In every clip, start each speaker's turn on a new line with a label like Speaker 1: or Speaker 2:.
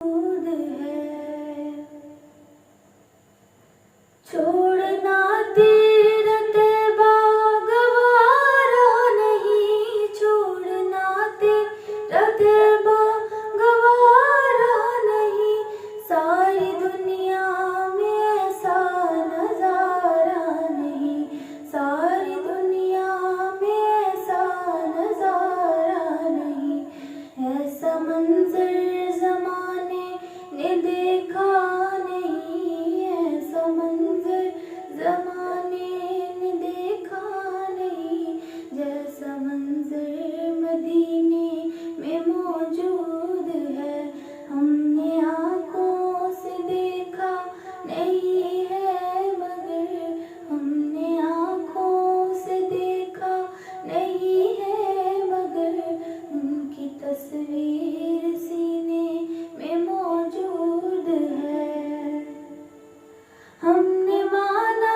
Speaker 1: दूध है। छोड़ना तीरथ गवारा नहीं, छोड़ना तीरथ गवारा नहीं। सारी दुनिया में ऐसा नजारा नहीं, सारी दुनिया में ऐसा नजारा नहीं। ऐसा मंजर जमाने ने देखा नहीं, ऐसा मंजर जमाने ने देखा नहीं। जैसा मंजर मदीने में मौजूद है, हमने आँखों से देखा नहीं है, मगर हमने आँखों से देखा नहीं है, मगर उनकी तस्वीर सीने में मौजूद है। हमने माना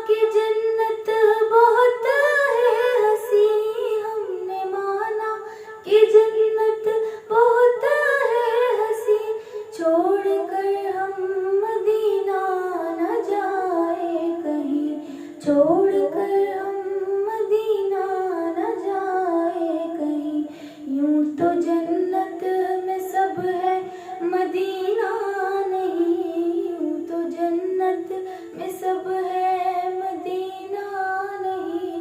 Speaker 1: कि जन्नत बहुत है हंसी, हमने माना कि जन्नत बहुत है हंसी। छोड़कर हम मदीना न जाए कहीं, छोड़कर हम मदीना न जाए कहीं। यूं तो जन्नत में सब है, मदीना नहीं। यूं तो जन्नत में सब है, मदीना नहीं।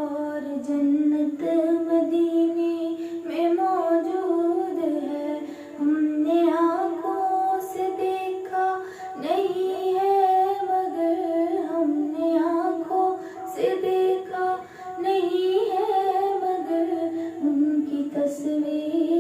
Speaker 1: और जन्नत मदीने में मौजूद है, हमने आँखों से देखा नहीं है, मगर हमने आँखों से देखा नहीं है, मगर उनकी तस्वीर